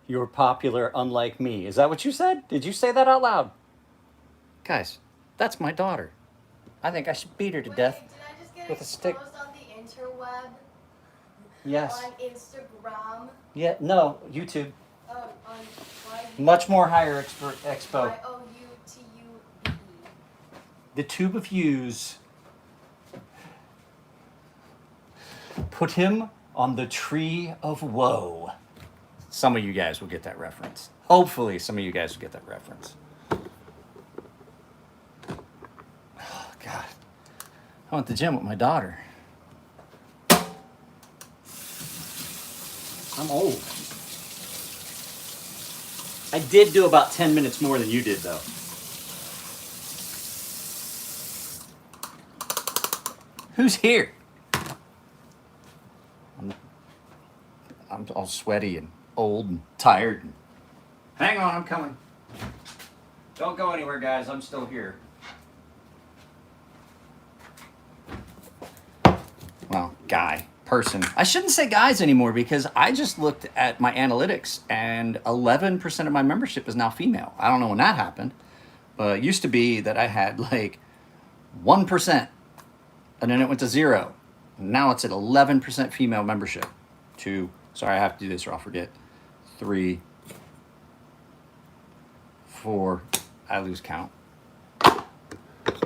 You're popular unlike me. Is that what you said? Did you say that out loud? Guys, that's my daughter. I think I should beat her to death Did I just get with a stick. exposed on the interweb? Yes. On Instagram? Yeah, no, YouTube. On Much more higher expo. YOUTUBE. The tube of views. Put him on the tree of woe. Some of you guys will get that reference. Hopefully, some of you guys will get that reference. Oh, God. I went to the gym with my daughter. I'm old. I did do about 10 minutes more than you did, though. Who's here? I'm all sweaty and old and tired. Hang on, I'm coming. Don't go anywhere, guys. I'm still here. Well, person. I shouldn't say guys anymore because I just looked at my analytics and 11% of my membership is now female. I don't know when that happened, but it used to be that I had like 1% and then it went to 0. Now it's at 11% female membership. 2, sorry, I have to do this or I'll forget. 3, 4, I lose count.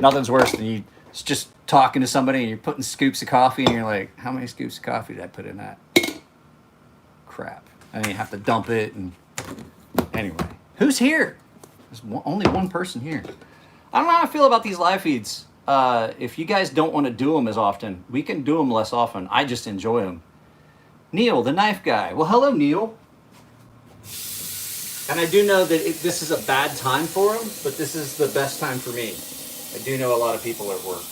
Nothing's worse than you just talking to somebody and you're putting scoops of coffee and you're like, how many scoops of coffee did I put in that? Crap. And then you have to dump it. And anyway, who's here? There's only one person here. I don't know how I feel about these live feeds. If you guys don't want to do them as often, we can do them less often. I just enjoy them. Neil, the knife guy. Well, hello, Neil. And I do know that this is a bad time for him, but this is the best time for me. I do know a lot of people at work.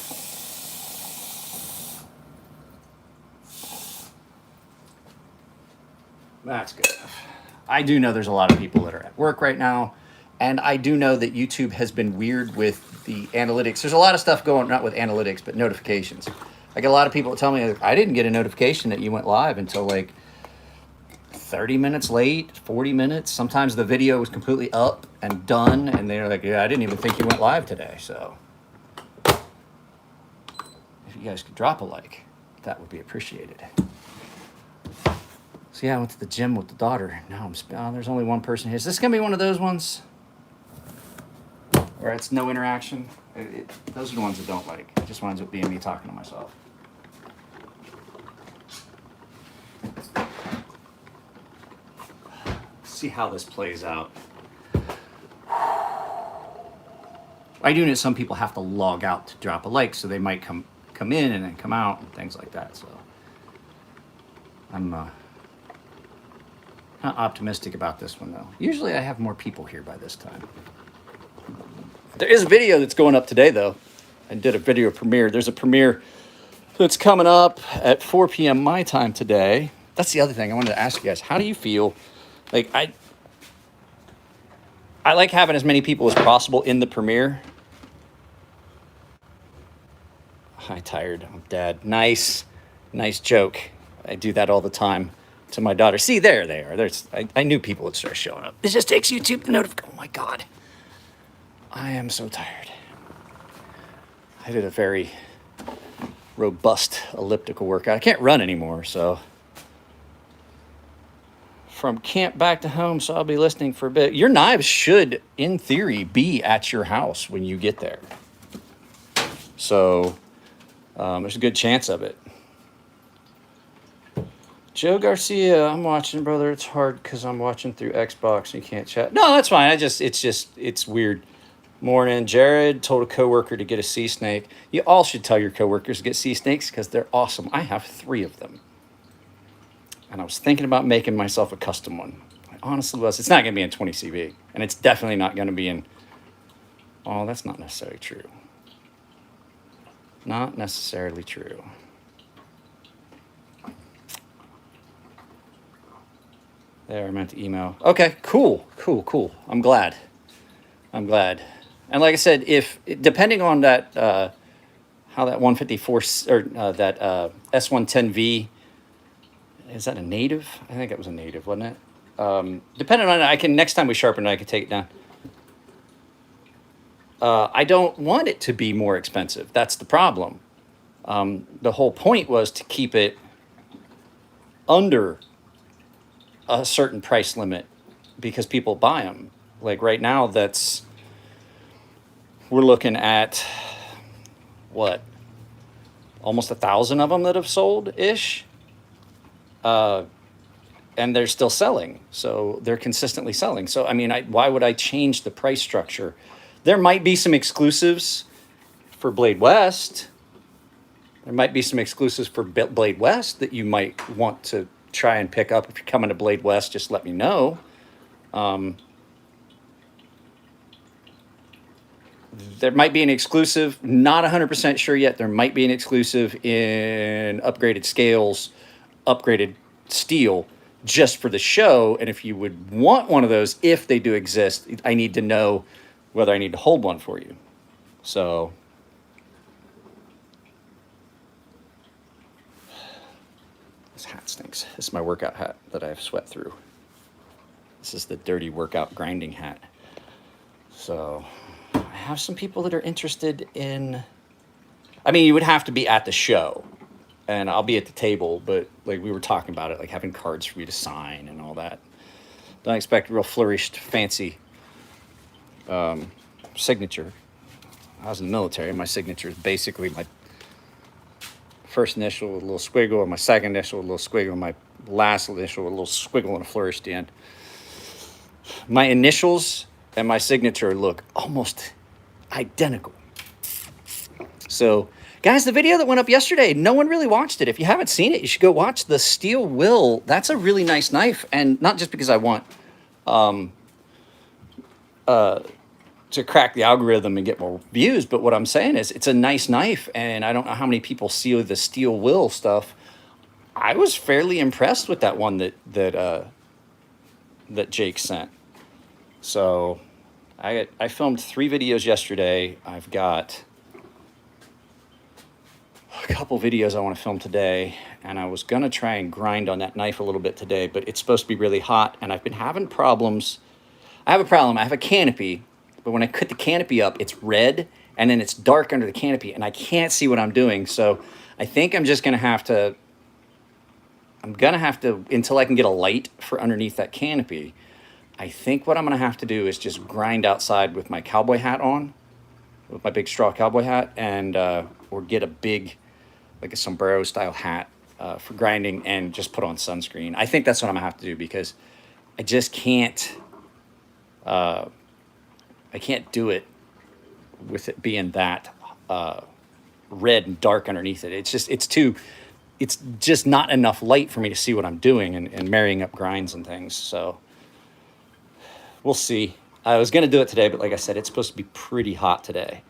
That's good. I do know there's a lot of people that are at work right now, and I do know that YouTube has been weird with the analytics. There's a lot of stuff going, not with analytics, but notifications. I get a lot of people that tell me, I didn't get a notification that you went live until like 30 minutes late, 40 minutes. Sometimes the video was completely up and done, and they're like, yeah, I didn't even think you went live today. So if you guys could drop a like, that would be appreciated. So yeah, I went to the gym with the daughter. Now there's only one person here. Is this gonna be one of those ones where it's no interaction? Those are the ones I don't like. It just winds up being me talking to myself. See how this plays out. I do know some people have to log out to drop a like, so they might come in and then come out and things like that. So I'm not optimistic about this one though. Usually I have more people here by this time. There is a video that's going up today though. I did a video premiere. There's a premiere that's coming up at 4 p.m. my time today. That's the other thing I wanted to ask you guys. How do you feel? Like I like having as many people as possible in the premiere. Hi, tired. I'm dead. Nice joke. I do that all the time to my daughter. See, there they are. I knew people would start showing up. It just takes YouTube to notify. Oh my God. I am so tired. I did a very robust elliptical workout. I can't run anymore, so from camp back to home, so I'll be listening for a bit. Your knives should, in theory, be at your house when you get there. So there's a good chance of it. Joe Garcia, I'm watching, brother. It's hard because I'm watching through Xbox and you can't chat. No, that's fine. It's weird. Morning. Jared told a coworker to get a sea snake. You all should tell your coworkers to get sea snakes because they're awesome. I have 3 of them. And I was thinking about making myself a custom one. I honestly was. It's not going to be in 20 CV. And it's definitely not going to be in... Oh, that's not necessarily true. Not necessarily true. There, I meant to email. Okay, cool. I'm glad. And like I said, if depending on that, how that 154 or that S110V, is that a native? I think it was a native, wasn't it? Depending on, next time we sharpen it, I can take it down. I don't want it to be more expensive. That's the problem. The whole point was to keep it under a certain price limit because people buy them. Like right now, we're looking at what, almost 1,000 of them that have sold ish. And they're still selling. So they're consistently selling. So, I mean, why would I change the price structure? There might be some exclusives for Blade West. There might be some exclusives for Blade West that you might want to try and pick up. If you're coming to Blade West, just let me know. There might be an exclusive, not 100% sure yet. There might be an exclusive in upgraded scales, upgraded steel, just for the show. And if you would want one of those, if they do exist, I need to know whether I need to hold one for you. So this hat stinks. This is my workout hat that I've sweat through. This is the dirty workout grinding hat. So I have some people that are interested in, I mean, you would have to be at the show. And I'll be at the table, but like we were talking about it, like having cards for you to sign and all that. Don't expect a real flourished, fancy signature. I was in the military. My signature is basically my first initial with a little squiggle, and my second initial with a little squiggle, and my last initial with a little squiggle and a flourish at the end. My initials and my signature look almost identical. So, guys, the video that went up yesterday, no one really watched it. If you haven't seen it, you should go watch the Steel Will. That's a really nice knife, and not just because I want to crack the algorithm and get more views, but what I'm saying is it's a nice knife, and I don't know how many people see the Steel Will stuff. I was fairly impressed with that one that Jake sent. So I filmed 3 videos yesterday. I've got a couple videos I want to film today, and I was going to try and grind on that knife a little bit today, but it's supposed to be really hot, and I've been having problems. I have a problem. I have a canopy, but when I cut the canopy up, it's red, and then it's dark under the canopy, and I can't see what I'm doing. So I think I'm just going to have to, until I can get a light for underneath that canopy, I think what I'm going to have to do is just grind outside with my cowboy hat on, with my big straw cowboy hat, and or get a big, like a sombrero style hat for grinding and just put on sunscreen. I think that's what I'm gonna have to do because I just can't, I can't do it with it being that red and dark underneath it. It's just not enough light for me to see what I'm doing and marrying up grinds and things. So we'll see. I was gonna do it today, but like I said, it's supposed to be pretty hot today.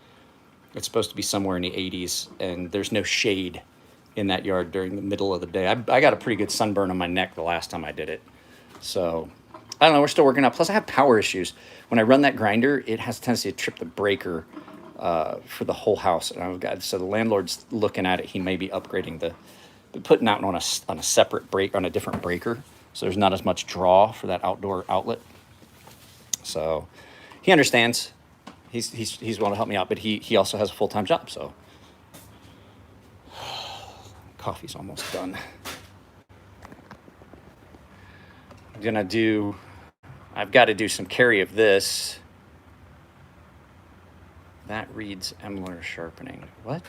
It's supposed to be somewhere in the 80s, and there's no shade in that yard during the middle of the day. I got a pretty good sunburn on my neck the last time I did it. So, I don't know, we're still working out. Plus, I have power issues. When I run that grinder, it has a tendency to trip the breaker for the whole house. And so the landlord's looking at it. He may be upgrading putting out on a separate break, on a different breaker. So there's not as much draw for that outdoor outlet. So, he understands. He's willing to help me out, but he also has a full-time job, so coffee's almost done. I've got to do some carry of this. That reads Emler sharpening. What?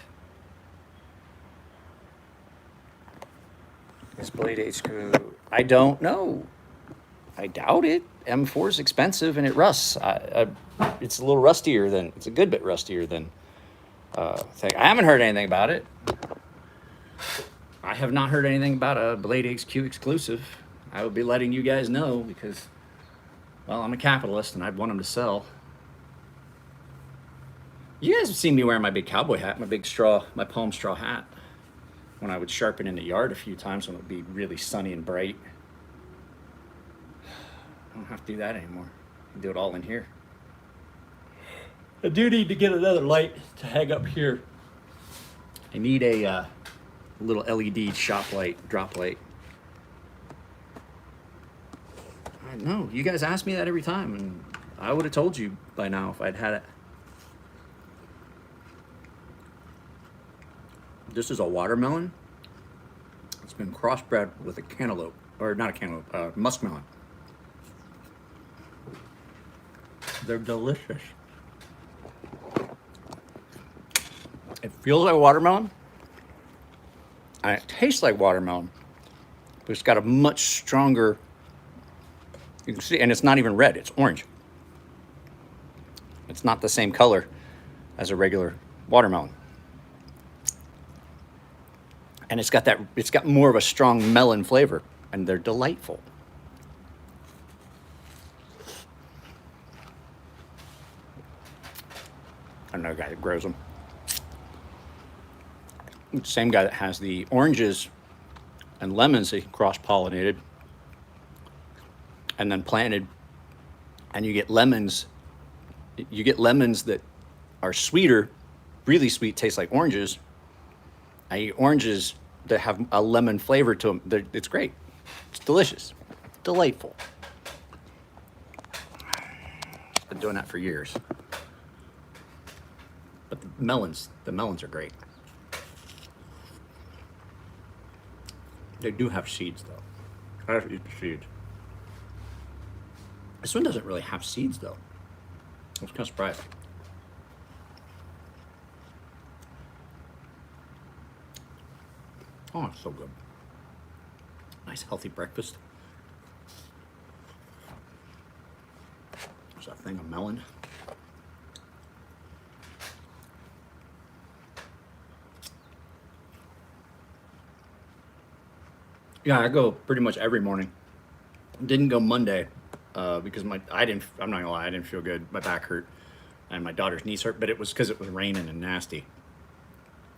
Is Blade H screw? I don't know. I doubt it. M4 is expensive and it rusts. It's a little rustier than, it's a good bit rustier than thing. I haven't heard anything about it. I have not heard anything about a Blade HQ exclusive. I would be letting you guys know because, well, I'm a capitalist and I'd want them to sell. You guys have seen me wearing my big cowboy hat, my palm straw hat, when I would sharpen in the yard a few times when it would be really sunny and bright. I don't have to do that anymore. I can do it all in here. I do need to get another light to hang up here. I need a little LED shop light, drop light. I know. You guys ask me that every time, and I would have told you by now if I'd had it. This is a watermelon. It's been crossbred with a cantaloupe, or not a cantaloupe, muskmelon. They're delicious. It feels like watermelon, and it tastes like watermelon, but it's got a much stronger, you can see, and it's not even red, it's orange. It's not the same color as a regular watermelon. And it's got more of a strong melon flavor, and they're delightful. Another guy that grows them. Same guy that has the oranges and lemons that he cross-pollinated and then planted, and you get lemons that are sweeter, really sweet, taste like oranges. I eat oranges that have a lemon flavor to them. It's great. It's delicious. Delightful. I've been doing that for years. But the melons are great. They do have seeds, though. I have to eat the seeds. This one doesn't really have seeds, though. I was kind of surprised. Oh, it's so good. Nice, healthy breakfast. There's a thing of melon. Yeah, I go pretty much every morning. Didn't go Monday because I'm not gonna lie, I didn't feel good. My back hurt and my daughter's knees hurt, but it was because it was raining and nasty.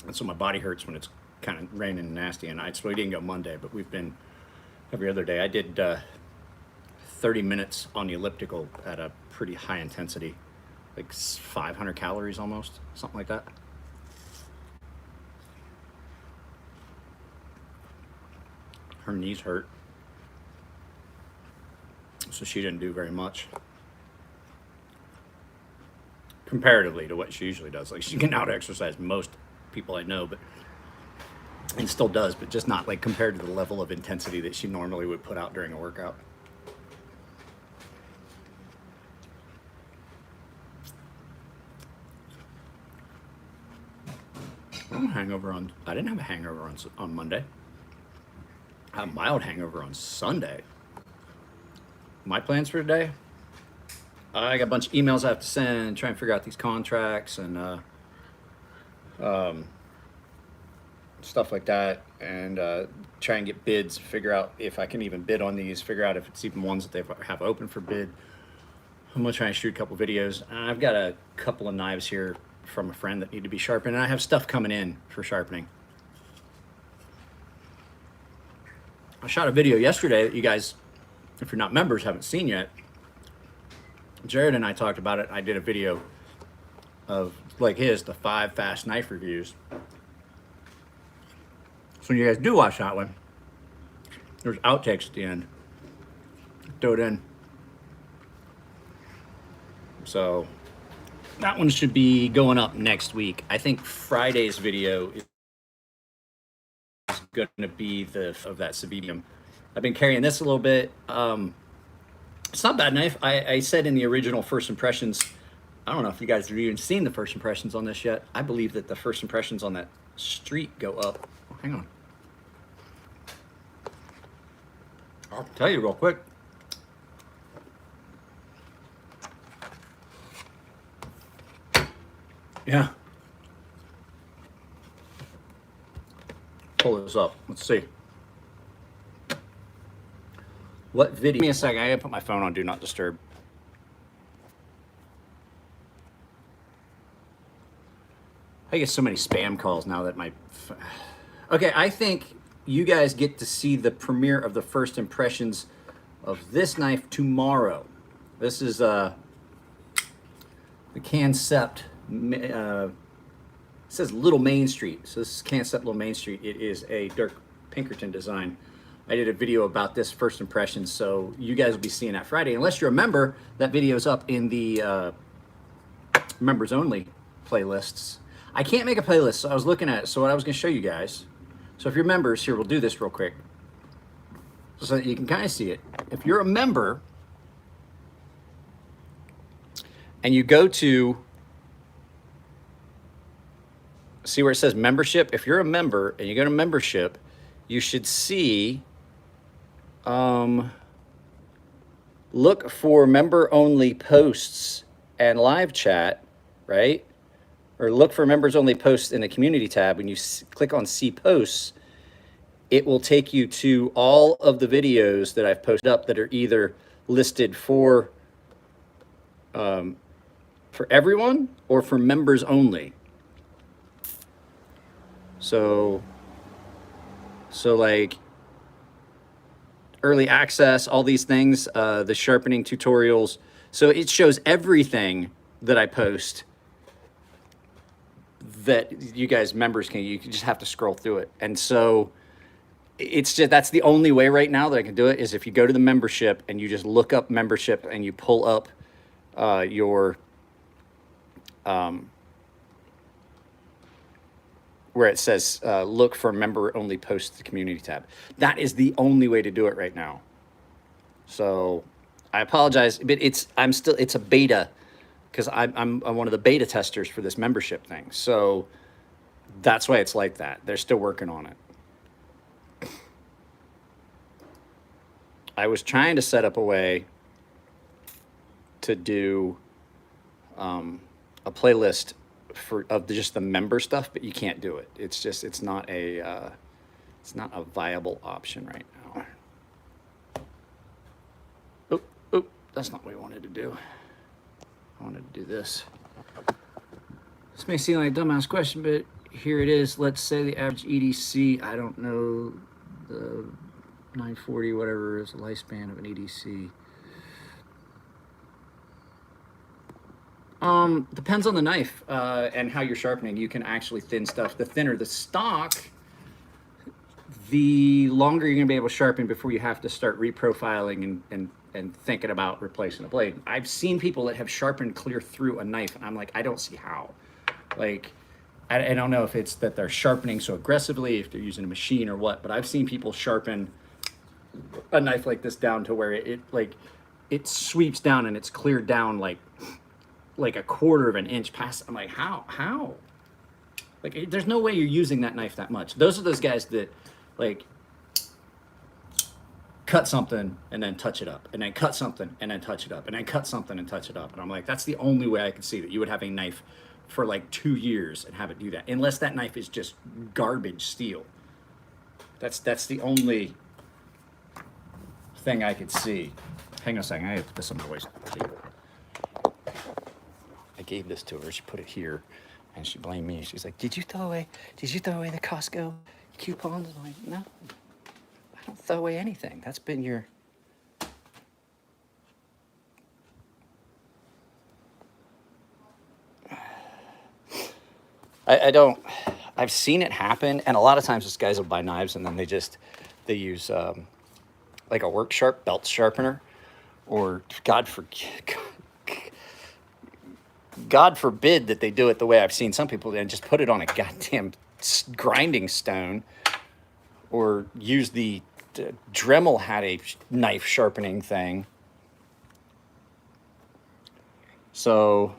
And so my body hurts when it's kind of raining and nasty, and so we didn't go Monday, but we've been every other day. I did 30 minutes on the elliptical at a pretty high intensity, like 500 calories almost, something like that. Her knees hurt, so she didn't do very much comparatively to what she usually does. Like, she can out exercise most people I know, and still does, but just not like compared to the level of intensity that she normally would put out during a workout. I didn't have a hangover on Monday. I had a mild hangover on Sunday. My plans for today? I got a bunch of emails I have to send, try and figure out these contracts and stuff like that, and try and get bids, figure out if I can even bid on these, figure out if it's even ones that they have open for bid. I'm gonna try and shoot a couple videos. I've got a couple of knives here from a friend that need to be sharpened, and I have stuff coming in for sharpening. I shot a video yesterday that you guys, if you're not members, haven't seen yet. Jared and I talked about it. I did a video of like the 5 fast knife reviews. So when you guys do watch that one, there's outtakes at the end. Throw it in. So that one should be going up next week. I think Friday's video is going to be of that Savidium. I've been carrying this a little bit. It's not a bad knife. I said in the original first impressions, I don't know if you guys have even seen the first impressions on this yet. I believe that the first impressions on that street go up. Oh, hang on. I'll tell you real quick. Yeah. Pull this up. Let's see. What video? Give me a second. I gotta put my phone on Do Not Disturb. I get so many spam calls now that Okay, I think you guys get to see the premiere of the first impressions of this knife tomorrow. This is the Concept. It says Little Main Street. So this is Concept Little Main Street. It is a Dirk Pinkerton design. I did a video about this first impressions, so you guys will be seeing that Friday. Unless you're a member, that video's up in the members only playlists. I can't make a playlist, so I was looking at it. So what I was going to show you guys. So if you're members, here, we'll do this real quick so that you can kind of see it. If you're a member and you go to, see where it says membership? If you're a member and you go to membership, you should see, look for member only posts and live chat, right? Or look for members only posts in the community tab. When you click on see posts, it will take you to all of the videos that I've posted up that are either listed for everyone or for members only. So like early access, all these things, the sharpening tutorials. So it shows everything that I post that you guys members can, you just have to scroll through it. And so it's just, that's the only way right now that I can do it, is if you go to the membership and you just look up membership and you pull up your, where it says look for member only posts, the community tab. That is the only way to do it right now. So I apologize, but it's a beta, because I'm one of the beta testers for this membership thing. So that's why it's like that. They're still working on it. I was trying to set up a way to do a playlist of just the member stuff, but you can't do it. It's just, it's not a viable option right now. Oh, that's not what we wanted to do. I wanted to do this. This may seem like a dumbass question, but here it is. Let's say the average EDC, I don't know, the 940, whatever is the lifespan of an EDC. Depends on the knife and how you're sharpening. You can actually thin stuff. The thinner the stock, the longer you're gonna be able to sharpen before you have to start reprofiling and thinking about replacing a blade. I've seen people that have sharpened clear through a knife, and I'm like, I don't see how. Like, I don't know if it's that they're sharpening so aggressively, if they're using a machine or what, but I've seen people sharpen a knife like this down to where it sweeps down and it's cleared down like a quarter of an inch past. I'm like, how? Like, there's no way you're using that knife that much. Those are those guys that like cut something and then touch it up, and then cut something and then touch it up, and then cut something and touch it up. And I'm like, that's the only way I can see that you would have a knife for like 2 years and have it do that, unless that knife is just garbage steel. That's the only thing I could see. Hang on a second, I have to put this on my waist table. I gave this to her, she put it here, and she blamed me. She's like, did you throw away the Costco coupons? I'm like, no, I don't throw away anything. That's been your... I don't, I've seen it happen, and a lot of times these guys will buy knives and then they use like a work sharp belt sharpener, or God forbid that they do it the way I've seen some people do and just put it on a goddamn grinding stone, or use the Dremel had a knife sharpening thing. So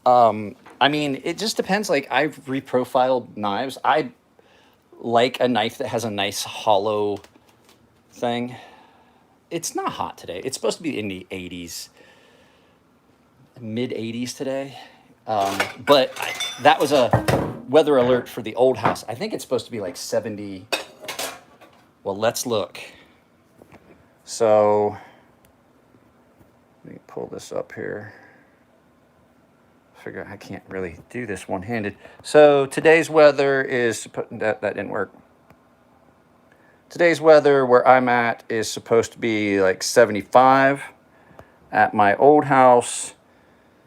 I mean, it just depends. Like, I've reprofiled knives. I like a knife that has a nice hollow thing. It's not hot today. It's supposed to be in the 80s, mid 80s today. But that was a weather alert for the old house. I think it's supposed to be like 70. Well, let's look. So let me pull this up here. Figure I can't really do this one-handed. So today's weather is, that didn't work. Today's weather where I'm at is supposed to be like 75. At my old house,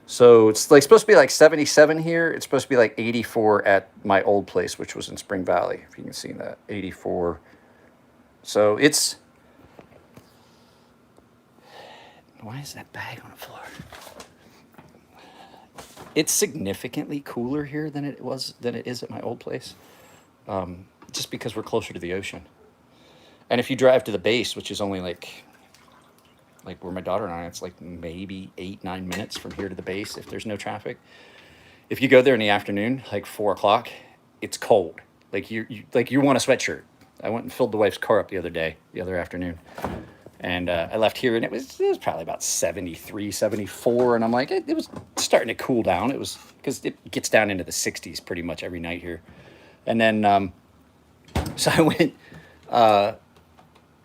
So it's like supposed to be like 77 here. It's supposed to be like 84 at my old place, which was in Spring Valley. If you can see that, 84. So it's, why is that bag on the floor? It's significantly cooler here than it is at my old place, just because we're closer to the ocean. And if you drive to the base, which is only like where my daughter and I, it's like maybe 8-9 minutes from here to the base if there's no traffic. If you go there in the afternoon, like 4 o'clock, it's cold. Like you want a sweatshirt. I went and filled the wife's car up the other afternoon, and I left here and it was probably about 73, 74, and I'm like it was starting to cool down. It was because it gets down into the 60s pretty much every night here, and then so I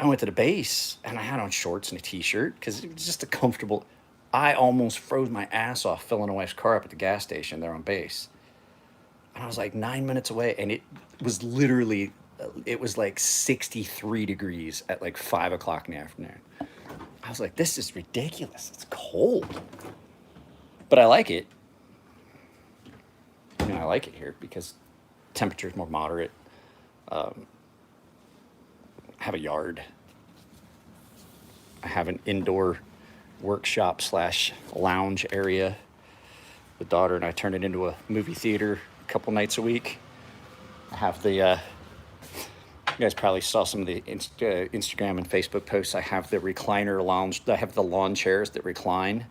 went to the base and I had on shorts and a t-shirt because it was just a comfortable. I almost froze my ass off filling a wife's car up at the gas station there on base. And I was like 9 minutes away, and it was literally, it was like 63 degrees at like 5 o'clock in the afternoon. I was like, this is ridiculous. It's cold. But I like it. I mean, I like it here because temperature is more moderate. Have a yard. I have an indoor workshop / lounge area. The daughter and I turn it into a movie theater a couple nights a week. I have the, you guys probably saw some of the Instagram and Facebook posts. I have the recliner lounge. I have the lawn chairs that recline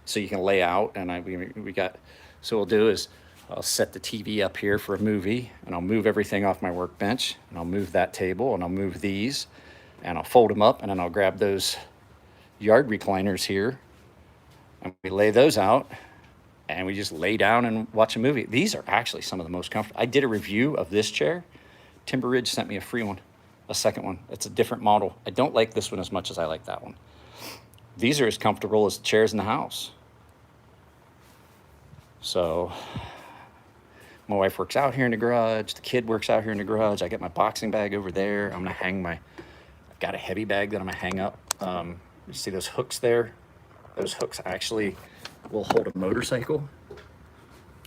so you can lay out. And we got, so what we'll do is I'll set the TV up here for a movie, and I'll move everything off my workbench, and I'll move that table, and I'll move these, and I'll fold them up, and then I'll grab those yard recliners here, and we lay those out, and we just lay down and watch a movie. These are actually some of the most comfortable. I did a review of this chair. Timber Ridge sent me a free one, a second one. It's a different model. I don't like this one as much as I like that one. These are as comfortable as the chairs in the house. So my wife works out here in the garage. The kid works out here in the garage. I got my boxing bag over there. I'm gonna hang I've got a heavy bag that I'm gonna hang up. You see those hooks there? Those hooks actually will hold a motorcycle.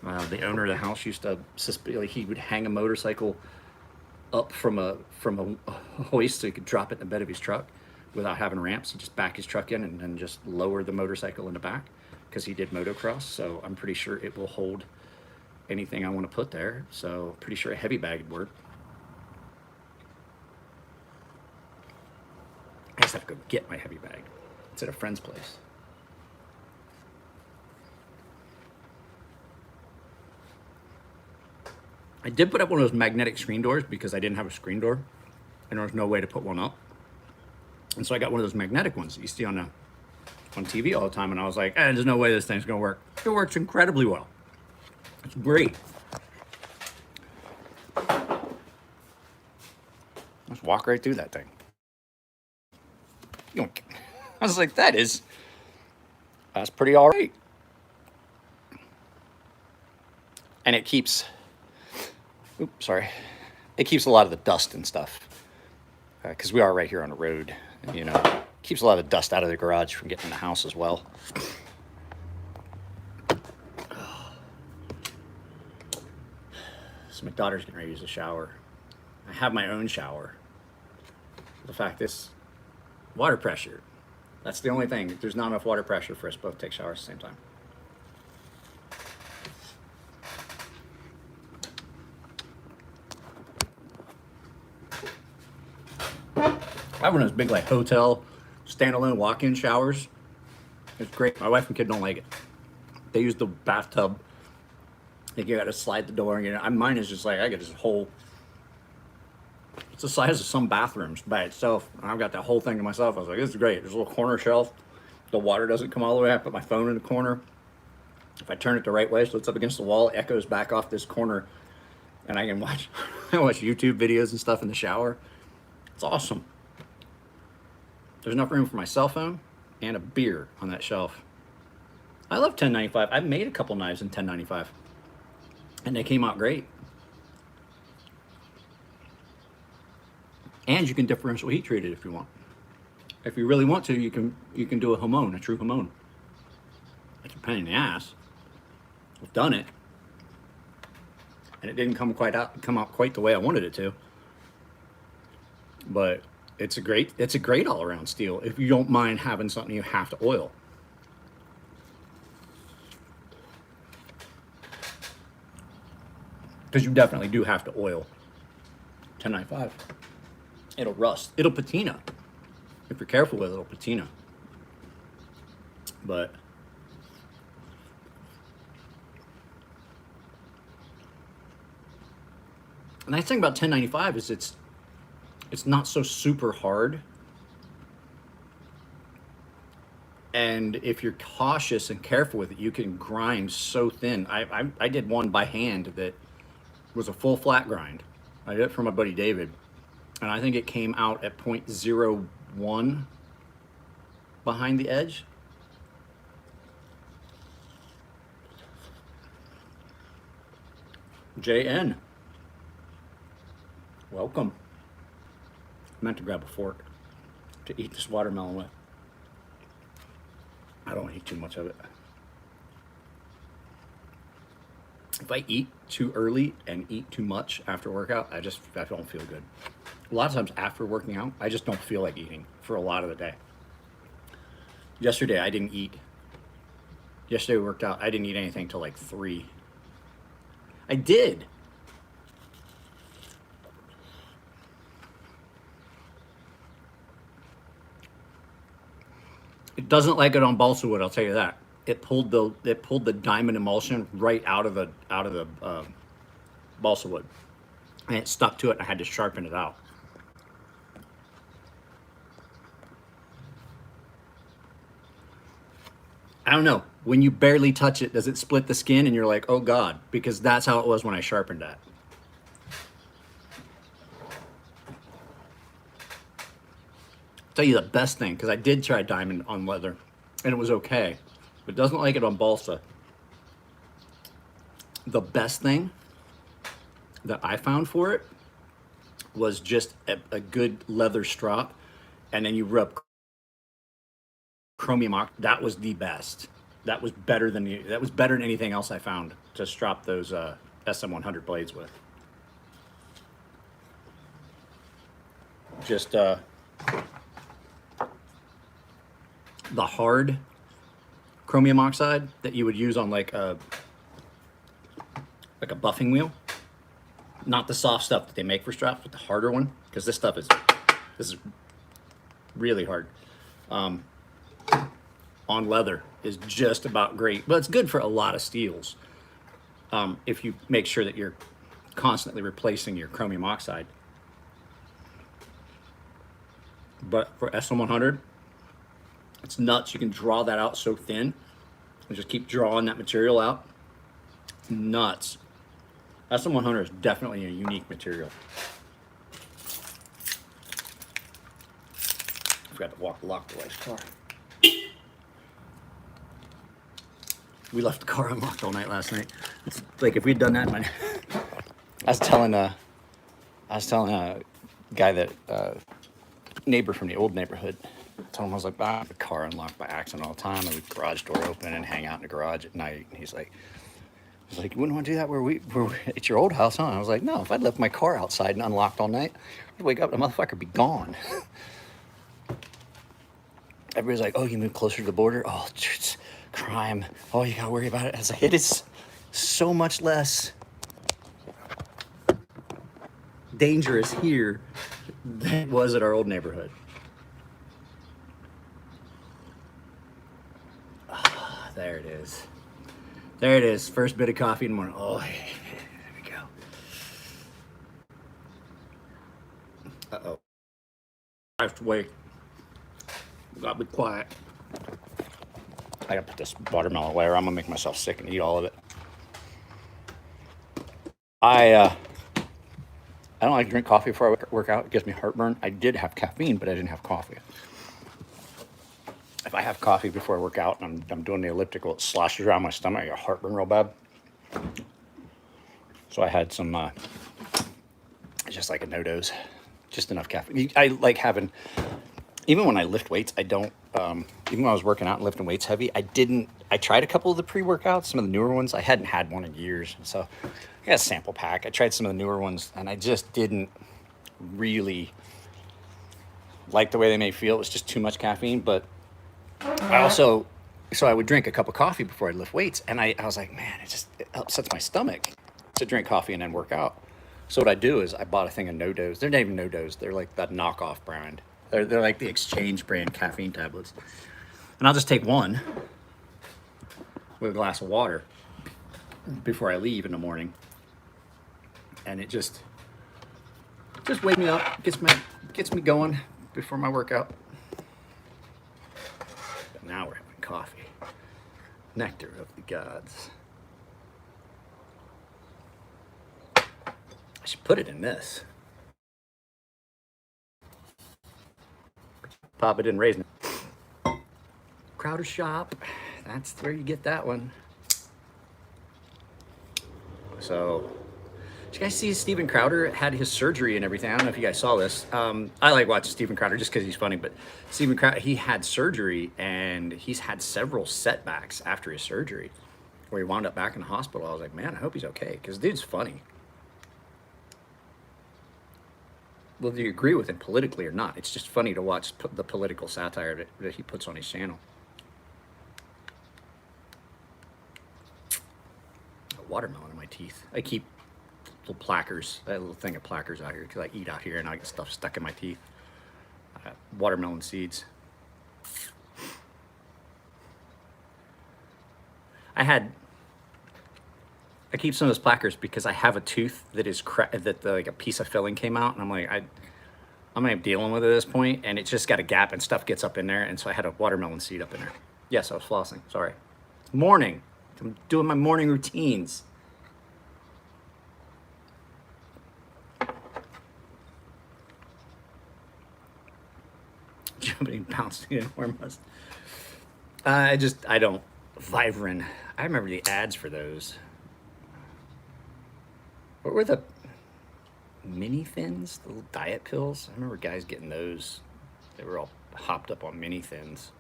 The owner of the house used to, he would hang a motorcycle up from a hoist so he could drop it in the bed of his truck without having ramps. He'd just back his truck in and then just lower the motorcycle in the back because he did motocross. So I'm pretty sure it will hold anything I want to put there. So pretty sure a heavy bag would work. I just have to go get my heavy bag. It's at a friend's place. I did put up one of those magnetic screen doors because I didn't have a screen door and there was no way to put one up. And so I got one of those magnetic ones that you see on TV all the time. And I was like, there's no way this thing's gonna work. It works incredibly well. It's great. Let's walk right through that thing. I was like, that's pretty all right. And it keeps, it keeps a lot of the dust and stuff. Because we are right here on the road. And, keeps a lot of dust out of the garage from getting in the house as well. So my daughter's getting ready to use the shower. I have my own shower. The fact is, water pressure. That's the only thing. There's not enough water pressure for us both to take showers at the same time. I have one of those big hotel standalone walk-in showers. It's great. My wife and kid don't like it. They use the bathtub. I think you got to slide the door. Mine is just I got this whole. It's the size of some bathrooms by itself. And I've got that whole thing to myself. I was like, this is great. There's a little corner shelf. The water doesn't come all the way. I put my phone in the corner. If I turn it the right way, so it's up against the wall, it echoes back off this corner, and I can watch. I watch YouTube videos and stuff in the shower. It's awesome. There's enough room for my cell phone and a beer on that shelf. I love 1095. I've made a couple knives in 1095, and they came out great. And you can differential heat treat it if you want. If you really want to, you can do a Hamon, a true Hamon. It's a pain in the ass, I've done it, and it didn't come out quite the way I wanted it to. But it's a great all around steel if you don't mind having something you have to oil. Because you definitely do have to oil 1095. It'll rust. It'll patina. If you're careful with it, it'll patina. But the nice thing about 1095 is it's not so super hard. And if you're cautious and careful with it, you can grind so thin. I did one by hand that was a full flat grind. I did it for my buddy David, and I think it came out at 0.01 behind the edge. JN, welcome. I meant to grab a fork to eat this watermelon with. I don't eat too much of it. If I eat too early and eat too much after workout, I don't feel good. A lot of times after working out, I just don't feel like eating for a lot of the day. Yesterday, I didn't eat. Yesterday we worked out, I didn't eat anything till like 3. I did. It doesn't like it on balsa wood, I'll tell you that. It pulled the diamond emulsion right out of the balsa wood, and it stuck to it, and I had to sharpen it out. I don't know. When you barely touch it, does it split the skin and you're like, oh God, because that's how it was when I sharpened that. I'll tell you the best thing, because I did try diamond on leather and it was okay. It doesn't like it on balsa. The best thing that I found for it was just a good leather strop, and then you rub chromium ox. That was the best. That was better than anything else I found to strop those SM100 blades with. Just the hard chromium oxide that you would use on like a buffing wheel, not the soft stuff that they make for straps, but the harder one, because this is really hard. On leather is just about great, but it's good for a lot of steels if you make sure that you're constantly replacing your chromium oxide. But for SM100, it's nuts. You can draw that out so thin and just keep drawing that material out. Nuts. SM100 is definitely a unique material. I forgot to lock the wife's car. We left the car unlocked all night last night. It's like if we'd done that, I was telling a guy that neighbor from the old neighborhood. Told him, I was like, I have the car unlocked by accident all the time. I leave the garage door open and hang out in the garage at night. And he's like, you wouldn't want to do that where it's your old house, huh? And I was like, no, if I'd left my car outside and unlocked all night, I'd wake up and the motherfucker would be gone. Everybody's like, oh, you moved closer to the border? Oh, it's crime. Oh, you gotta worry about it. I was like, it is so much less dangerous here than it was at our old neighborhood. There it is. There it is. First bit of coffee in the morning. Oh, there we go. Uh-oh. I have to wait. Gotta be quiet. I gotta put this watermelon away or I'm gonna make myself sick and eat all of it. I don't like to drink coffee before I work out. It gives me heartburn. I did have caffeine, but I didn't have coffee. If I have coffee before I work out and I'm doing the elliptical, it sloshes around my stomach. I get heartburn real bad. So I had some, just like a no-dose, just enough caffeine. I like having, even when I lift weights, I don't, even when I was working out and lifting weights heavy, I tried a couple of the pre-workouts, some of the newer ones. I hadn't had one in years. So I got a sample pack. I tried some of the newer ones and I just didn't really like the way they made me feel. It was just too much caffeine. But I also, so I would drink a cup of coffee before I lift weights. And I was like, man, it upsets my stomach to drink coffee and then work out. So what I do is I bought a thing of No-Dose. They're not even No-Dose. They're like that knockoff brand. They're like the exchange brand caffeine tablets. And I'll just take one with a glass of water before I leave in the morning. And it just wakes me up, gets me going before my workout. But now we're having coffee. Nectar of the gods. I should put it in this. Pop it in raisin. Crowder Shop. That's where you get that one. So, did you guys see Steven Crowder had his surgery and everything? I don't know if you guys saw this. I like watching Steven Crowder just because he's funny, but Steven Crowder, he had surgery and he's had several setbacks after his surgery where he wound up back in the hospital. I was like, man, I hope he's okay because dude's funny. Whether you agree with him politically or not, it's just funny to watch the political satire that he puts on his channel. A watermelon in my teeth. I keep little plackers, that little thing of plackers out here because I eat out here and I get stuff stuck in my teeth. Watermelon seeds. I keep some of those plackers because I have a tooth that is like a piece of filling came out, and I'm like, I'm dealing with it at this point, and it's just got a gap and stuff gets up in there, and so I had a watermelon seed up in there. Yes, I was flossing. Sorry. It's morning. I'm doing my morning routines. Jumping, bouncing in hormones. I don't. Vivarin. I remember the ads for those. What were the mini thins? The little diet pills? I remember guys getting those. They were all hopped up on mini thins.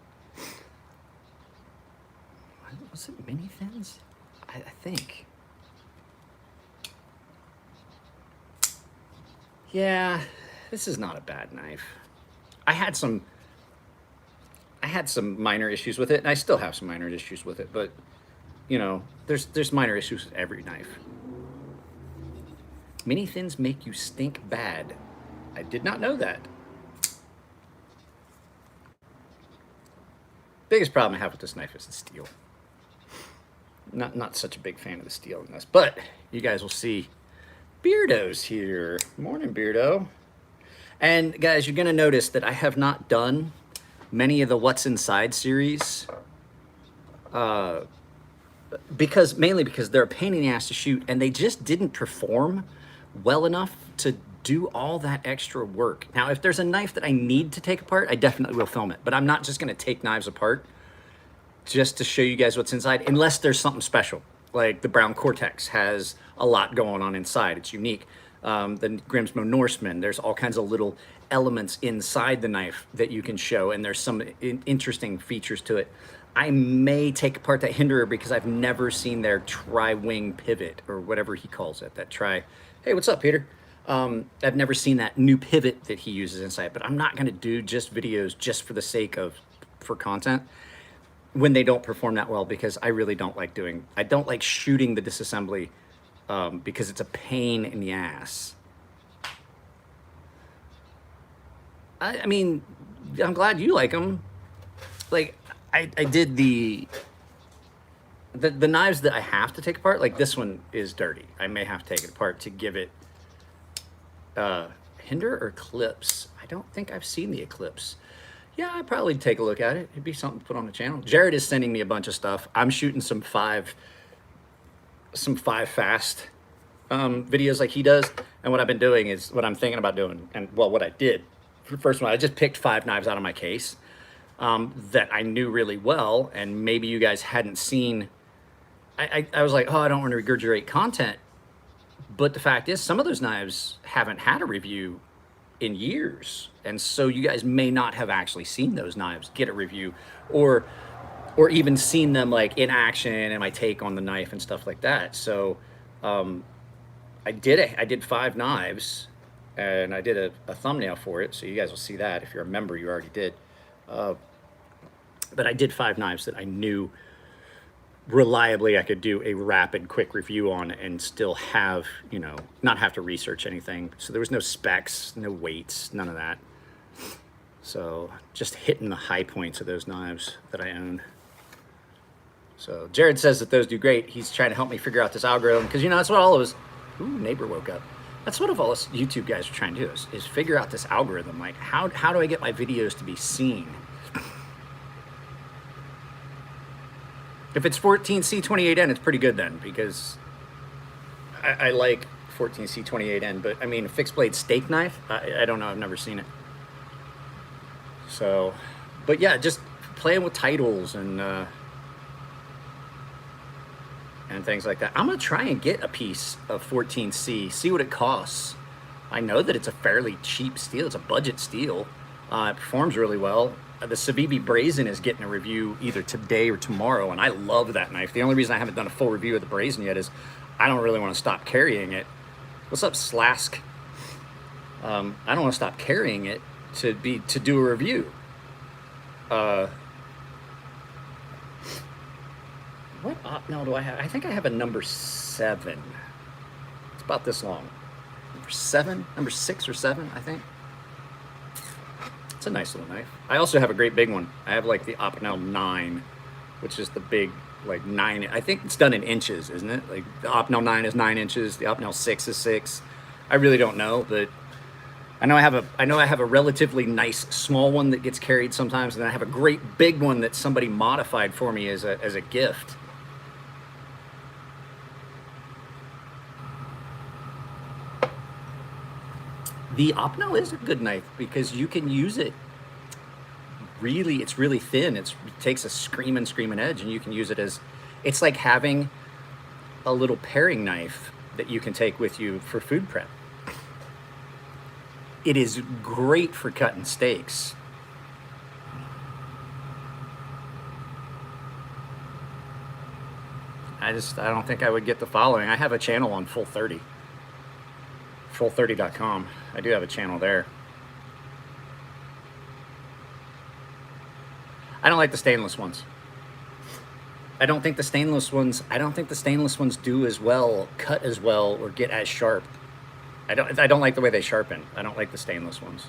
Was it mini thins? I think. Yeah, this is not a bad knife. I had some minor issues with it, and I still have some minor issues with it, but you know, there's minor issues with every knife. Mini thins make you stink bad. I did not know that. Biggest problem I have with this knife is the steel. Not such a big fan of the steel in this, but you guys will see Beardo's here. Morning, Beardo. And guys, you're gonna notice that I have not done many of the What's Inside series mainly because they're a pain in the ass to shoot and they just didn't perform well enough to do all that extra work. Now, if there's a knife that I need to take apart, I definitely will film it, but I'm not just gonna take knives apart just to show you guys what's inside, unless there's something special. Like the Brown Cortex has a lot going on inside, it's unique. The Grimsmo Norseman, there's all kinds of little elements inside the knife that you can show, and there's some interesting features to it. I may take apart that Hinderer because I've never seen their tri-wing pivot, or whatever he calls it, hey, what's up, Peter? I've never seen that new pivot that he uses inside, but I'm not gonna do just videos just for the sake of, for content when they don't perform that well, because I really don't like shooting the disassembly because it's a pain in the ass. I mean, I'm glad you like them. Like, I did the knives that I have to take apart, like this one is dirty. I may have to take it apart to give it Hinder or Eclipse. I don't think I've seen the Eclipse. Yeah, I'd probably take a look at it. It'd be something to put on the channel. Jared is sending me a bunch of stuff. I'm shooting some five fast videos like he does. And what I've been doing is what I'm thinking about doing. And well, what I did for the first one, I just picked 5 knives out of my case that I knew really well. And maybe you guys hadn't seen. I was like, oh, I don't want to regurgitate content. But the fact is, some of those knives haven't had a review in years. And so you guys may not have actually seen those knives, get a review, or even seen them like in action and my take on the knife and stuff like that. So I did 5 knives, and I did a thumbnail for it, so you guys will see that. If you're a member, you already did. But I did 5 knives that I knew reliably I could do a rapid, quick review on and still have, you know, not have to research anything. So there was no specs, no weights, none of that. So just hitting the high points of those knives that I own. So Jared says that those do great. He's trying to help me figure out this algorithm, because, you know, that's what all of us, ooh, neighbor woke up. That's what all us YouTube guys are trying to do, is figure out this algorithm. Like, how do I get my videos to be seen? If it's 14C28N, it's pretty good then, because I like 14C28N, but I mean, a fixed blade steak knife, I don't know, I've never seen it. So, but yeah, just playing with titles and things like that. I'm gonna try and get a piece of 14C, see what it costs. I know that it's a fairly cheap steel, it's a budget steel. It performs really well. The Civivi Brazen is getting a review either today or tomorrow, and I love that knife. The only reason I haven't done a full review of the Brazen yet is I don't really want to stop carrying it. What's up, Slask? I don't want to stop carrying it to do a review. What optional do I have? I think I have a number 7. It's about this long. Number 7, number 6 or 7, I think. It's a nice little knife. I also have a great big one. I have like the Opnel 9, which is the big, like 9. I think it's done in inches, isn't it? Like the Opnel 9 is 9 inches. The Opnel 6 is 6. I really don't know, but I know I have a relatively nice small one that gets carried sometimes, and then I have a great big one that somebody modified for me as a gift. The Opnel is a good knife because you can use it really, it's really thin. It takes a screaming edge, and you can use it as, it's like having a little paring knife that you can take with you for food prep. It is great for cutting steaks. I don't think I would get the following. I have a channel on Full 30. Full30.com. I do have a channel there. I don't like the stainless ones. I don't think the stainless ones do as well, cut as well, or get as sharp. I don't like the way they sharpen. I don't like the stainless ones.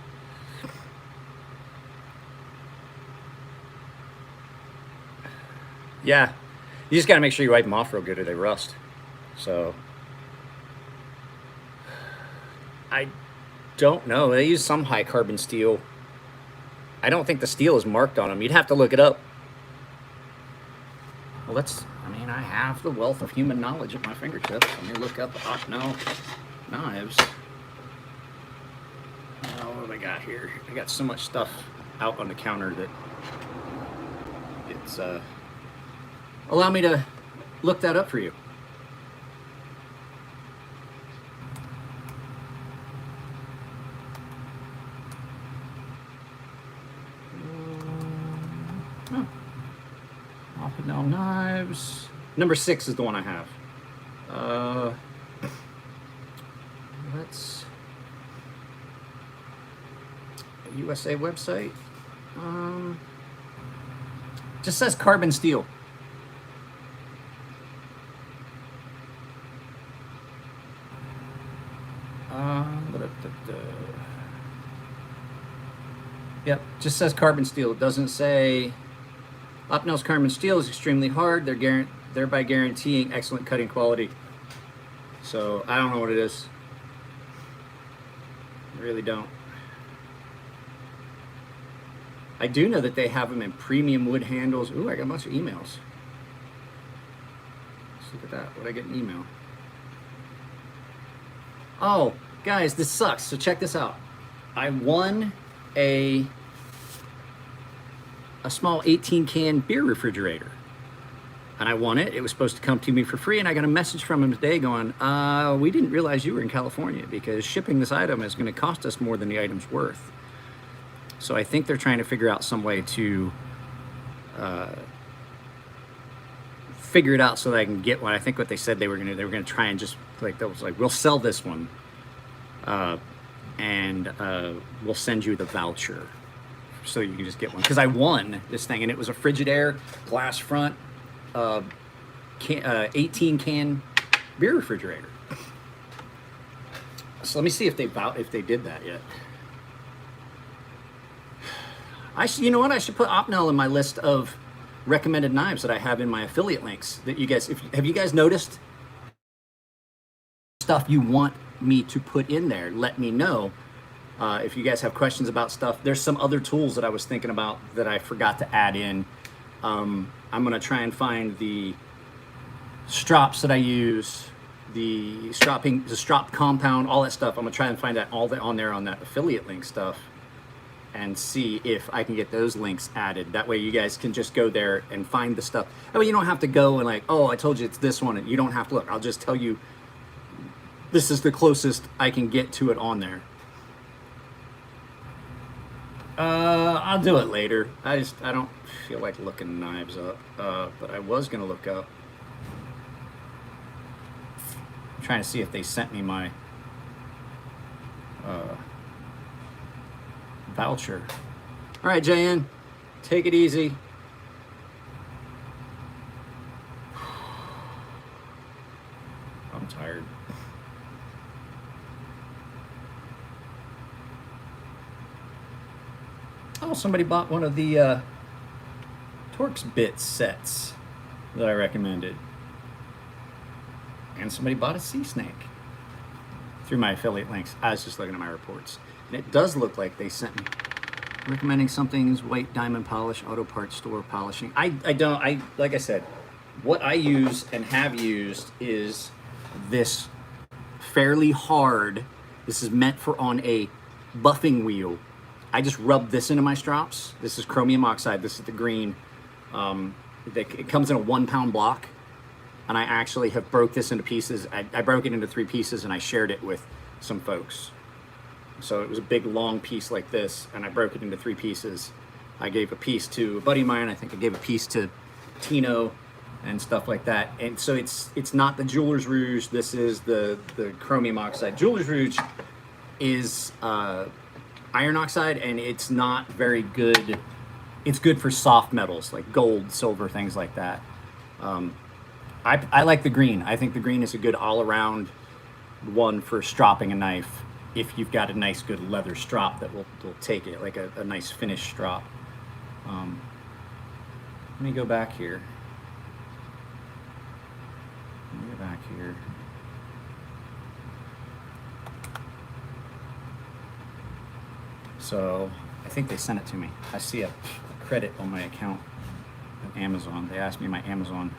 Yeah, you just gotta make sure you wipe them off real good or they rust. So I don't know. They use some high carbon steel. I don't think the steel is marked on them. You'd have to look it up. Well, I have the wealth of human knowledge at my fingertips. Let me look up Opnel knives. What have I got here? I got so much stuff out on the counter that it's allow me to look that up for you. Opnel knives. Number 6 is the one I have. Let's USA website. Just says carbon steel. Yep, just says carbon steel. It doesn't say. Opnel's carbon steel is extremely hard, thereby guaranteeing excellent cutting quality. So I don't know what it is. I really don't. I do know that they have them in premium wood handles. Ooh, I got a bunch of emails. Let's look at that. What did I get an email? Oh, guys, this sucks. So check this out. I won a small 18 can beer refrigerator. and I won it. It was supposed to come to me for free, and I got a message from him today going, we didn't realize you were in California because shipping this item is going to cost us more than the item's worth. So I think they're trying to figure out some way to figure it out so that I can get one. I think what they said they were going to try and just like, that was like, we'll sell this one, and we'll send you the voucher so you can just get one. Because I won this thing, and it was a Frigidaire glass front 18 can beer refrigerator. So let me see if they did that yet. You know what? I should put Opnel in my list of recommended knives that I have in my affiliate links. That you guys, have you guys noticed stuff you want me to put in there? Let me know. If you guys have questions about stuff, there's some other tools that I was thinking about that I forgot to add in. I'm gonna try and find the strops that I use, the strop compound, all that stuff. I'm gonna try and find that all on there on that affiliate link stuff, and see if I can get those links added. That way you guys can just go there and find the stuff. That way you don't have to go and like, oh, I told you it's this one, and you don't have to look. I'll just tell you this is the closest I can get to it on there. I'll do it later. I don't feel like looking knives up, but I was gonna look up. I'm trying to see if they sent me my voucher. All right, JN, take it easy. I'm tired. Oh, somebody bought one of the Torx bit sets that I recommended. And somebody bought a sea snake through my affiliate links. I was just looking at my reports. And it does look like they sent me recommending something's white diamond polish, auto parts store polishing. Like I said, what I use and have used is this fairly hard, this is meant for on a buffing wheel. I just rub this into my strops. This is chromium oxide. This is the green. It comes in a 1 pound block, and I actually have broke this into pieces. I broke it into 3 pieces, and I shared it with some folks. So it was a big long piece like this, and I broke it into 3 pieces. I gave a piece to a buddy of mine. I think I gave a piece to Tino and stuff like that. And so it's not the Jeweler's Rouge. This is the chromium oxide. Jeweler's Rouge is iron oxide, and it's not very good. It's good for soft metals like gold, silver, things like that. I like the green. I think the green is a good all-around one for stropping a knife if you've got a nice good leather strop that will take it, like a nice finished strop. Let me go back here. So I think they sent it to me. I see a credit on my account at Amazon. They asked me my Amazon.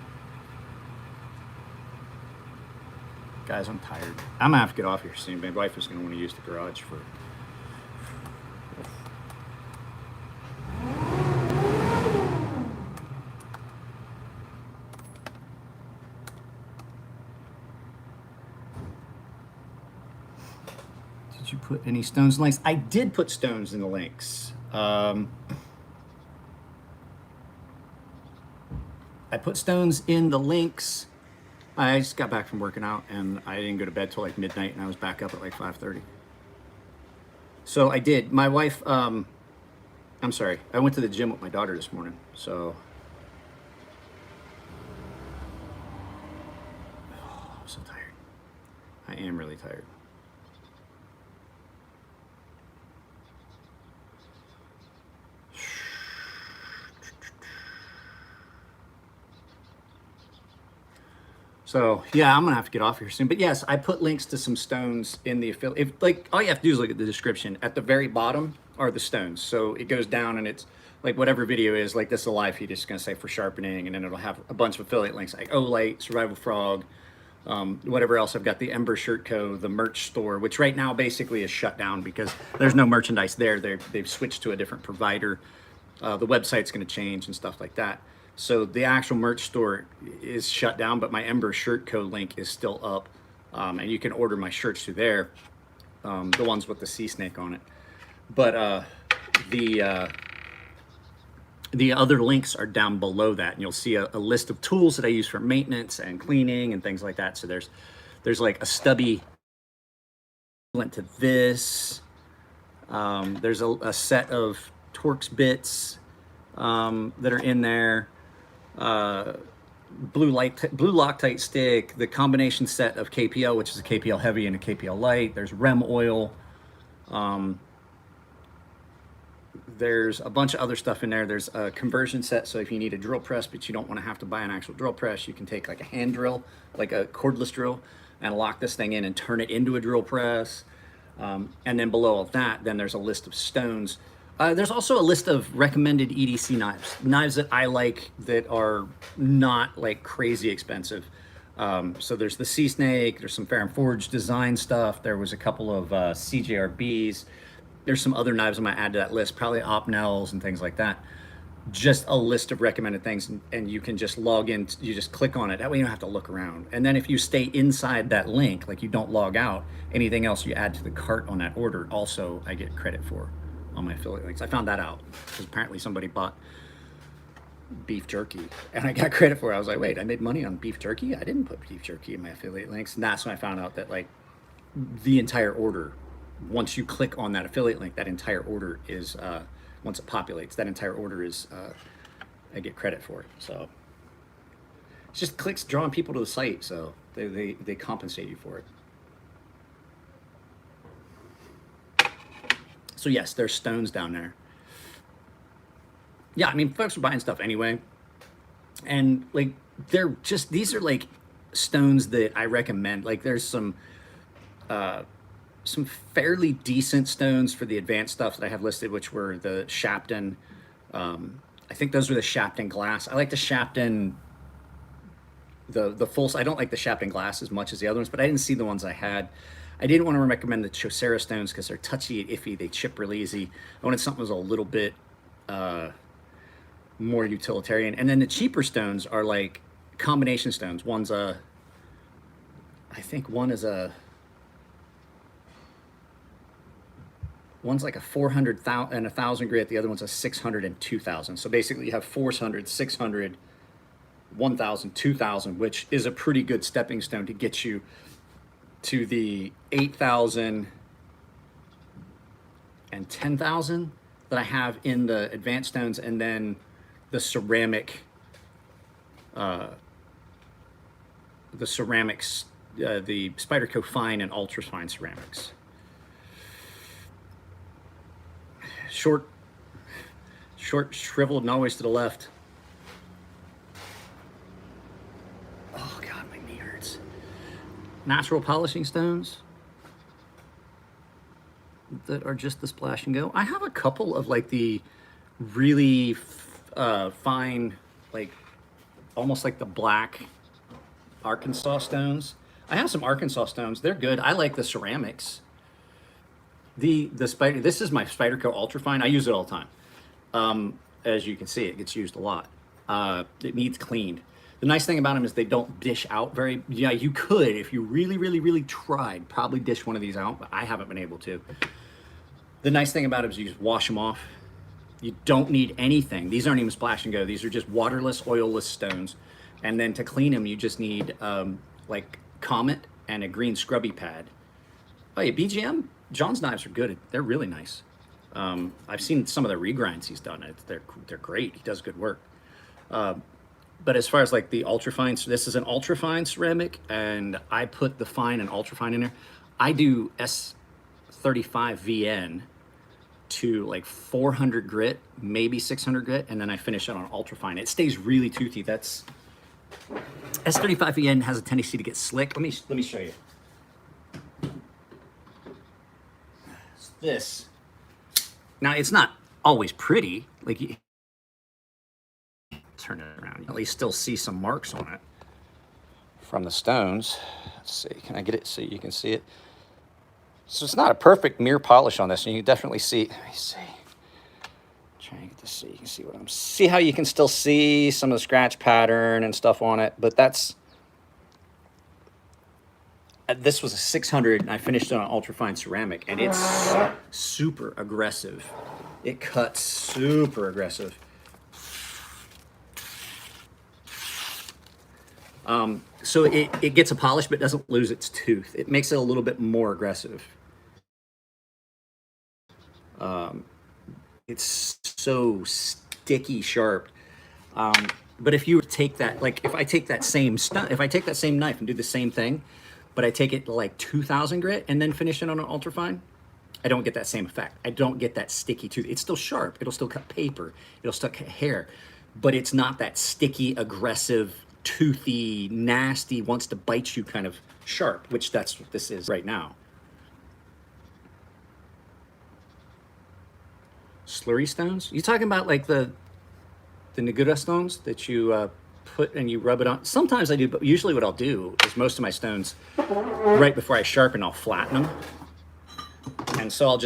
Guys, I'm tired. I'm gonna have to get off here soon. My wife is gonna want to use the garage for. Did you put any stones in links? I did put stones in the links. I put stones in the links. I just got back from working out, and I didn't go to bed till like midnight, and I was back up at like 5:30. So I did. My wife, I'm sorry, I went to the gym with my daughter this morning, so. Oh, I'm so tired. I am really tired. So yeah, I'm gonna have to get off here soon. But yes, I put links to some stones in the affiliate. Like all you have to do is look at the description. At the very bottom are the stones. So it goes down, and it's like whatever video is like this. A live feed is gonna say for sharpening, and then it'll have a bunch of affiliate links like Olight, Survival Frog, whatever else. I've got the Ember Shirt Co., the merch store, which right now basically is shut down because there's no merchandise there. They've switched to a different provider. The website's going to change and stuff like that. So the actual merch store is shut down, but my Ember shirt code link is still up. And you can order my shirts through there, the ones with the sea snake on it. But the other links are down below that, and you'll see a list of tools that I use for maintenance and cleaning and things like that. So there's like a stubby equivalent to this. There's a set of Torx bits that are in there. Blue Loctite stick, the combination set of KPL, which is a KPL heavy and a KPL light. There's REM oil. There's a bunch of other stuff in there. There's a conversion set, so if you need a drill press but you don't want to have to buy an actual drill press, you can take like a hand drill, like a cordless drill, and lock this thing in and turn it into a drill press. And then below all that, then there's a list of stones. There's also a list of recommended EDC knives that I like that are not like crazy expensive. So there's the Sea Snake, there's some Fair and Forge design stuff. There was a couple of CJRBs. There's some other knives I might add to that list, probably Opnels and things like that. Just a list of recommended things, and you can just log in, you just click on it. That way you don't have to look around. And then if you stay inside that link, like you don't log out, anything else you add to the cart on that order, also I get credit for on my affiliate links. I found that out because apparently somebody bought beef jerky and I got credit for it. I was like, wait, I made money on beef jerky? I didn't put beef jerky in my affiliate links. And that's when I found out that like the entire order, once you click on that affiliate link, that entire order is, once it populates, that entire order is, I get credit for it. So it's just clicks drawing people to the site. So they compensate you for it. So yes, there's stones down there. Yeah, I mean, folks are buying stuff anyway. And like, they're just, these are like stones that I recommend. Like there's some fairly decent stones for the advanced stuff that I have listed, which were the Shapton. I think those were the Shapton glass. I like the Shapton, the full, I don't like the Shapton glass as much as the other ones, but I didn't see the ones I had. I didn't want to recommend the Chaucera stones because they're touchy and iffy. They chip real easy. I wanted something that was a little bit more utilitarian. And then the cheaper stones are like combination stones. One's I think one's like a 400,000 and 1,000 grit. The other one's a 600 and 2,000. So basically you have 400, 600, 1,000, 2,000, which is a pretty good stepping stone to get you to the 8,000 and 10,000 that I have in the advanced stones, and then the ceramics, the Spyderco fine and ultra fine ceramics. Short, shriveled, and always to the left. Oh God, my knee hurts. Natural polishing stones that are just the splash and go. I have a couple of like the really fine, like almost like the black Arkansas stones. I have some Arkansas stones. They're good. I like the ceramics. This is my Spyderco Ultrafine. I use it all the time. As you can see, it gets used a lot. It needs cleaned. The nice thing about them is they don't dish out very, yeah, you could, if you really, really, really tried, probably dish one of these out, but I haven't been able to. The nice thing about it is you just wash them off. You don't need anything. These aren't even splash and go. These are just waterless, oilless stones. And then to clean them, you just need like Comet and a green scrubby pad. Oh yeah, BGM, John's knives are good. They're really nice. I've seen some of the regrinds he's done. They're great. He does good work. But as far as like the ultrafine, so this is an ultrafine ceramic, and I put the fine and ultrafine in there. I do S35 VN to like 400 grit, maybe 600 grit, and then I finish it on ultrafine. It stays really toothy. That's S35 VN has a tendency to get slick. Let me show you. This. Now it's not always pretty. Like you turn it around, you at least still see some marks on it from the stones. Let's see, can I get it so you can see it? So it's not a perfect mirror polish on this, and you can definitely see, let me see. Trying to get this so you can see what I'm. See how you can still see some of the scratch pattern and stuff on it, but that's. This was a 600, and I finished it on ultrafine ceramic, and it's super aggressive. It cuts super aggressive. So it gets a polish, but doesn't lose its tooth. It makes it a little bit more aggressive. It's so sticky sharp. But if you were to take that, like if I take that same knife and do the same thing, but I take it to like 2000 grit and then finish it on an ultrafine, I don't get that same effect. I don't get that sticky tooth. It's still sharp. It'll still cut paper. It'll still cut hair, but it's not that sticky, aggressive, toothy, nasty, wants to bite you kind of sharp, which that's what this is right now. Slurry stones? You talking about like the Nagura stones that you put and you rub it on? Sometimes I do, but usually what I'll do is most of my stones, right before I sharpen, I'll flatten them. And so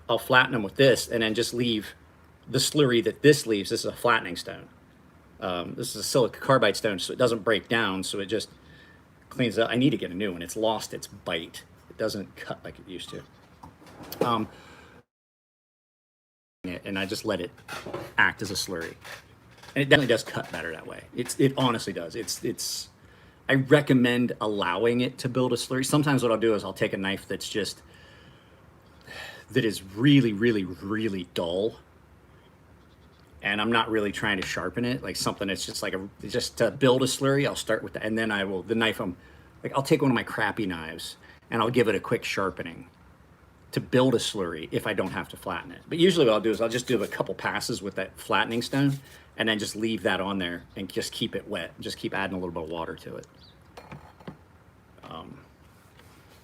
I'll flatten them with this and then just leave the slurry that this leaves. This is a flattening stone. This is a silica carbide stone, so it doesn't break down, so it just cleans up. I need to get a new one. It's lost its bite. It doesn't cut like it used to. And I just let it act as a slurry. And it definitely does cut better that way. It honestly does. I recommend allowing it to build a slurry. Sometimes what I'll do is I'll take a knife that is really, really, really dull, and I'm not really trying to sharpen it, like something that's just like just to build a slurry. I'll start with that, and then I'll take one of my crappy knives and I'll give it a quick sharpening to build a slurry if I don't have to flatten it. But usually what I'll do is I'll just do a couple passes with that flattening stone and then just leave that on there and just keep it wet. Just keep adding a little bit of water to it.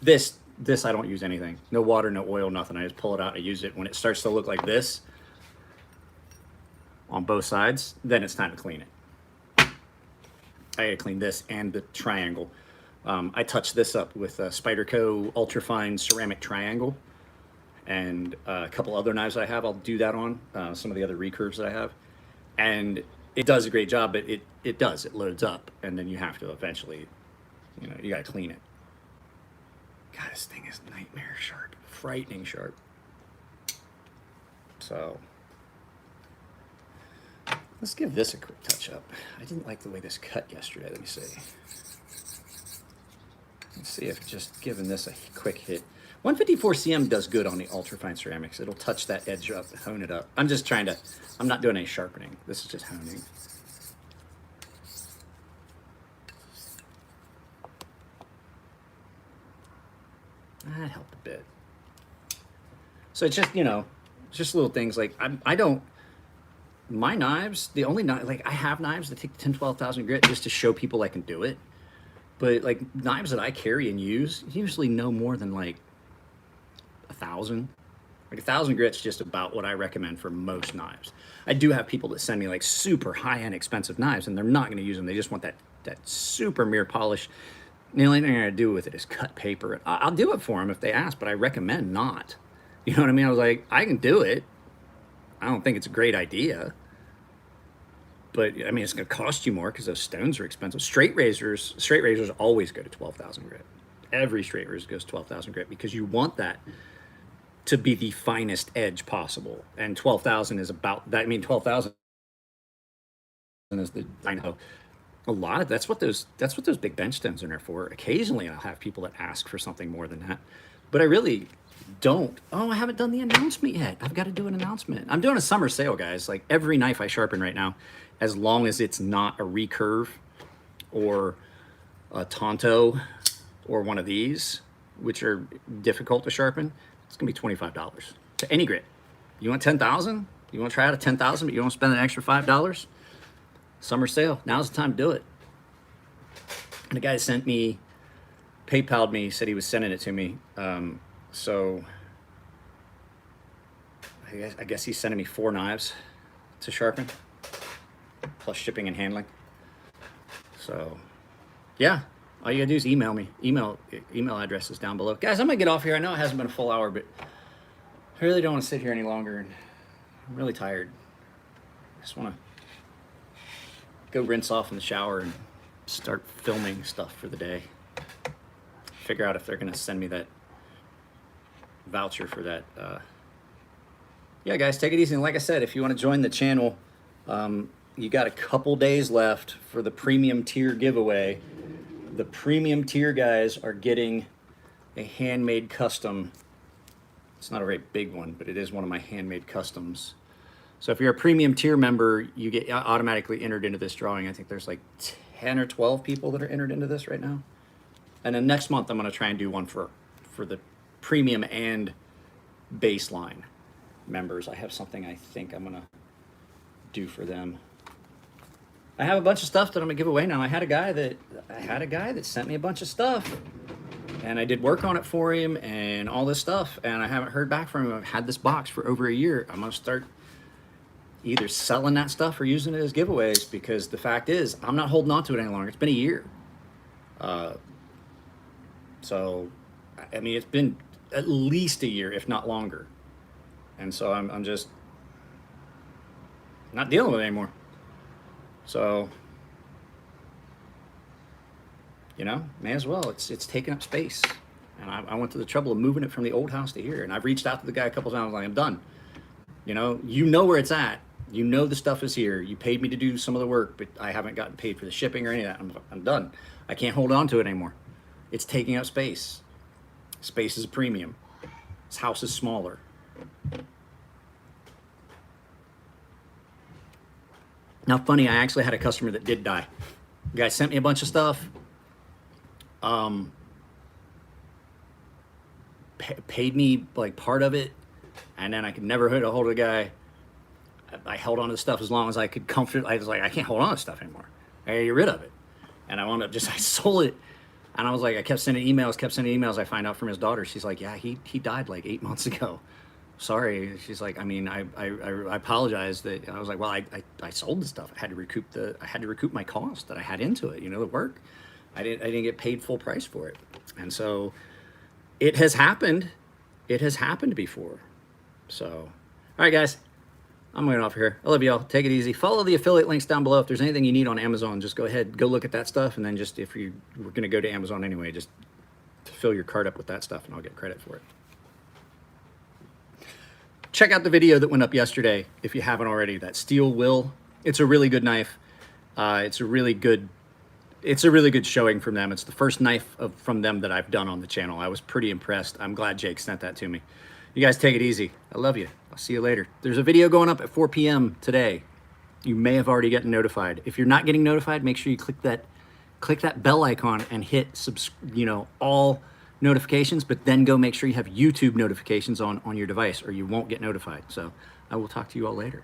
This I don't use anything. No water, no oil, nothing. I just pull it out. I use it when it starts to look like this on both sides. Then it's time to clean it. I gotta clean this and the triangle. I touch this up with a Spyderco Ultrafine Ceramic Triangle and a couple other knives I have. I'll do that on some of the other recurves that I have. And it does a great job, but it loads up, and then you have to eventually, you gotta clean it. God, this thing is nightmare sharp, frightening sharp. So let's give this a quick touch up. I didn't like the way this cut yesterday. Let me see. Let's see if just giving this a quick hit. 154 cm does good on the ultrafine ceramics. It'll touch that edge up, hone it up. I'm not doing any sharpening. This is just honing. That helped a bit. So it's just, just little things like my knives, the only knife, like I have knives that take 10, 12,000 grit just to show people I can do it. But like knives that I carry and use, usually no more than like 1,000. Like 1,000 grit's just about what I recommend for most knives. I do have people that send me like super high-end expensive knives and they're not going to use them. They just want that super mirror polish. The only thing I gotta do with it is cut paper. I'll do it for them if they ask, but I recommend not. You know what I mean? I was like, I can do it. I don't think it's a great idea. But I mean, it's gonna cost you more because those stones are expensive. Straight razors always go to 12,000 grit. Every straight razor goes 12,000 grit because you want that to be the finest edge possible. And 12,000 is about that. I mean, 12,000 is I know. A lot of that's what those big bench stones are there for. Occasionally I'll have people that ask for something more than that, but I really don't. Oh, I haven't done the announcement yet. I've got to do an announcement. I'm doing a summer sale, guys. Like every knife I sharpen right now, as long as it's not a recurve or a Tonto or one of these, which are difficult to sharpen, it's gonna be $25 to any grit. You want 10,000? You want to try out a 10,000, but you don't spend an extra $5? Summer sale. Now's the time to do it. And the guy sent me, PayPal'd me, said he was sending it to me. So I guess he's sending me 4 knives to sharpen, plus shipping and handling. So yeah, all you gotta do is email me. Email address is down below. Guys, I'm gonna get off here. I know it hasn't been a full hour, but I really don't want to sit here any longer, and I'm really tired. just want to go rinse off in the shower and start filming stuff for the day. Figure out if they're going to send me that voucher for that. Yeah, guys, take it easy. And like I said, if you want to join the channel, you got a couple days left for the premium tier giveaway. The premium tier guys are getting a handmade custom. It's not a very big one, but it is one of my handmade customs. So if you're a premium tier member, you get automatically entered into this drawing. I think there's like 10 or 12 people that are entered into this right now. And then next month, I'm going to try and do one for the premium and baseline members. I have something I think I'm going to do for them. I have a bunch of stuff that I'm going to give away now. I had a guy that sent me a bunch of stuff, and I did work on it for him and all this stuff, and I haven't heard back from him. I've had this box for over a year. I'm going to start either selling that stuff or using it as giveaways, because the fact is I'm not holding on to it any longer. It's been a year. So, I mean, it's been at least a year, if not longer. And so I'm just not dealing with it anymore. So, you know, may as well. It's taking up space. And I went to the trouble of moving it from the old house to here. And I've reached out to the guy a couple times. Like, I'm done. You know where it's at. You know the stuff is here. You paid me to do some of the work, but I haven't gotten paid for the shipping or any of that. I'm done. I can't hold on to it anymore. It's taking up space. Space is a premium. This house is smaller. Now, funny, I actually had a customer that did die. The guy sent me a bunch of stuff. Paid me like part of it, and then I could never get a hold of the guy. I held on to the stuff as long as I could comfortably. I was like, I can't hold on to stuff anymore. I gotta get rid of it. And I wound up I sold it. And I was like, I kept sending emails. I find out from his daughter. She's like, yeah, he died like 8 months ago. Sorry. She's like, I mean, I apologize that. And I was like, well, I sold the stuff. I had to recoup my cost that I had into it. You know, the work. I didn't get paid full price for it. And so it has happened. It has happened before. So, all right, guys. I'm going off here. I love y'all. Take it easy. Follow the affiliate links down below. If there's anything you need on Amazon, just go ahead, go look at that stuff. And then just, if we're going to go to Amazon anyway, just fill your cart up with that stuff and I'll get credit for it. Check out the video that went up yesterday if you haven't already. That steel will. It's a really good knife. It's a really good showing from them. It's the first knife from them that I've done on the channel. I was pretty impressed. I'm glad Jake sent that to me. You guys take it easy. I love you. I'll see you later. There's a video going up at 4 p.m. today. You may have already gotten notified. If you're not getting notified, make sure you click that bell icon and hit all notifications, but then go make sure you have YouTube notifications on your device or you won't get notified. So I will talk to you all later.